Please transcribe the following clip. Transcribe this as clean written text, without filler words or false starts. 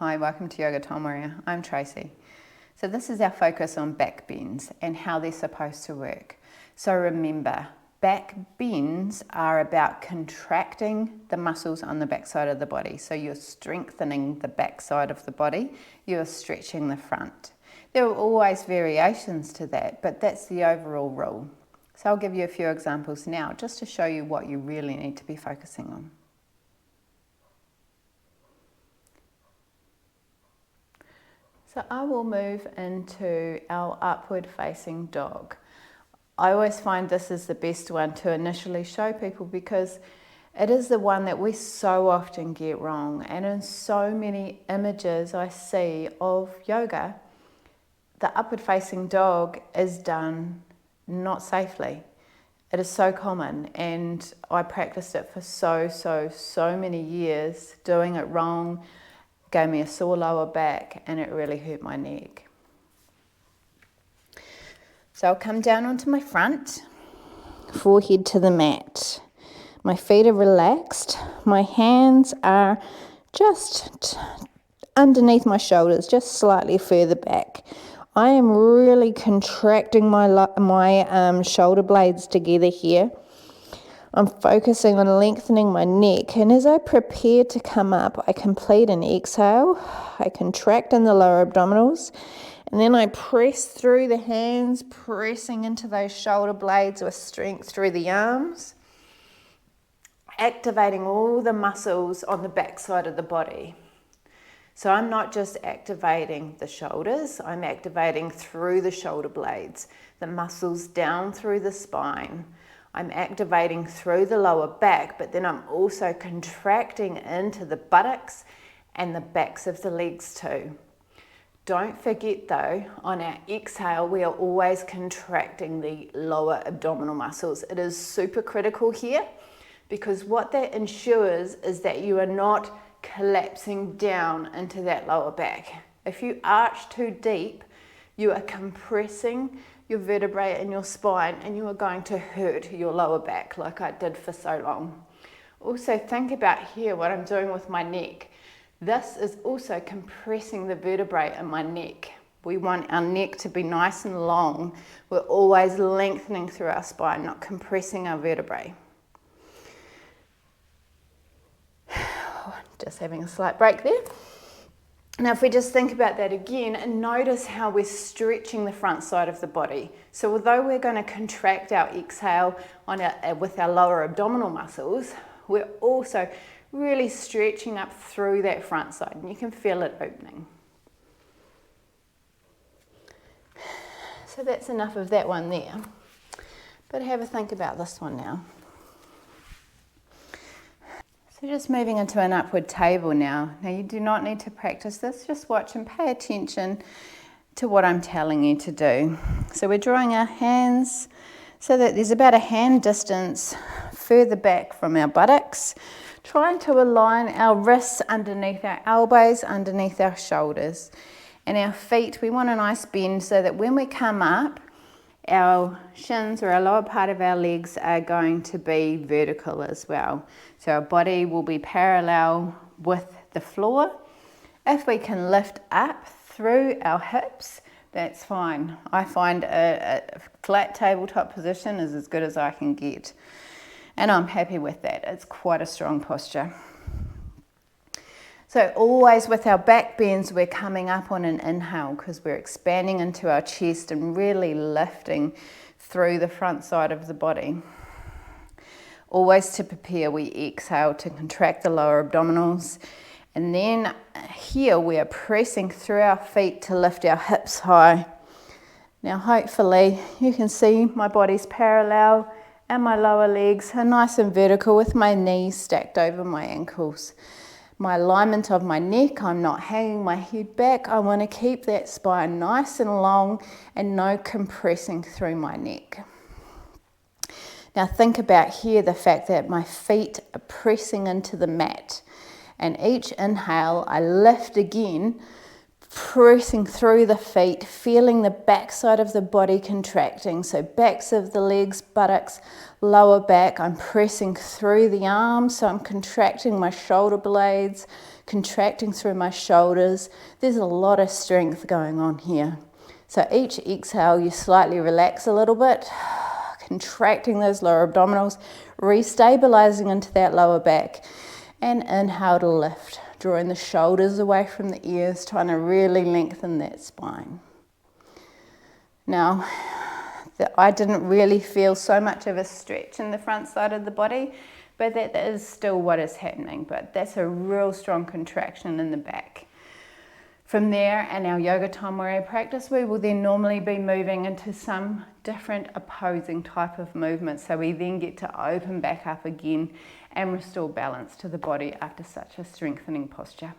Hi, welcome to Yoga Time Warrior. I'm Tracy. So this is our focus on back bends and how they're supposed to work. So remember, back bends are about contracting the muscles on the back side of the body. So you're strengthening the back side of the body, you're stretching the front. There are always variations to that, but that's the overall rule. So I'll give you a few examples now just to show you what you really need to be focusing on. So I will move into our upward facing dog. I always find this is the best one to initially show people because it is the one that we so often get wrong. And in so many images I see of yoga, the upward facing dog is done not safely. It is so common, and I practiced it for so many years, doing it wrong. Gave me a sore lower back and it really hurt my neck. So I'll come down onto my front, forehead to the mat. My feet are relaxed. My hands are just underneath my shoulders, just slightly further back. I am really contracting my shoulder blades together here. I'm focusing on lengthening my neck, and as I prepare to come up, I complete an exhale. I contract in the lower abdominals, and then I press through the hands, pressing into those shoulder blades with strength through the arms, activating all the muscles on the back side of the body. So I'm not just activating the shoulders, I'm activating through the shoulder blades, the muscles down through the spine. I'm activating through the lower back, but then I'm also contracting into the buttocks and the backs of the legs too. Don't forget though, on our exhale, we are always contracting the lower abdominal muscles. It is super critical here because what that ensures is that you are not collapsing down into that lower back. If you arch too deep, you are compressing your vertebrae in your spine and you are going to hurt your lower back like I did for so long. Also think about here what I'm doing with my neck. This is also compressing the vertebrae in my neck. We want our neck to be nice and long. We're always lengthening through our spine, not compressing our vertebrae. Just having a slight break there. Now if we just think about that again and notice how we're stretching the front side of the body. So although we're going to contract our exhale with our lower abdominal muscles, we're also really stretching up through that front side and you can feel it opening. So that's enough of that one there. But have a think about this one now. So just moving into an upward table now. Now you do not need to practice this, just watch and pay attention to what I'm telling you to do. So we're drawing our hands so that there's about a hand distance further back from our buttocks, trying to align our wrists underneath our elbows, underneath our shoulders. And our feet, we want a nice bend so that when we come up, our shins or our lower part of our legs are going to be vertical as well. So our body will be parallel with the floor. If we can lift up through our hips, that's fine. I find a flat tabletop position is as good as I can get. And I'm happy with that. It's quite a strong posture. So always with our back bends, we're coming up on an inhale because we're expanding into our chest and really lifting through the front side of the body. Always to prepare, we exhale to contract the lower abdominals. And then here we are pressing through our feet to lift our hips high. Now hopefully you can see my body's parallel and my lower legs are nice and vertical with my knees stacked over my ankles. My alignment of my neck, I'm not hanging my head back. I want to keep that spine nice and long and no compressing through my neck. Now think about here the fact that my feet are pressing into the mat. And each inhale, I lift again pressing through the feet, feeling the backside of the body contracting. So backs of the legs, buttocks, lower back. I'm pressing through the arms, so I'm contracting my shoulder blades, contracting through my shoulders. There's a lot of strength going on here. So each exhale, you slightly relax a little bit, contracting those lower abdominals, restabilizing into that lower back, and inhale to lift, drawing the shoulders away from the ears, trying to really lengthen that spine. Now, I didn't really feel so much of a stretch in the front side of the body, but that is still what is happening. But that's a real strong contraction in the back. From there, in our yoga time warrior practice, we will then normally be moving into some different opposing type of movement. So we then get to open back up again and restore balance to the body after such a strengthening posture.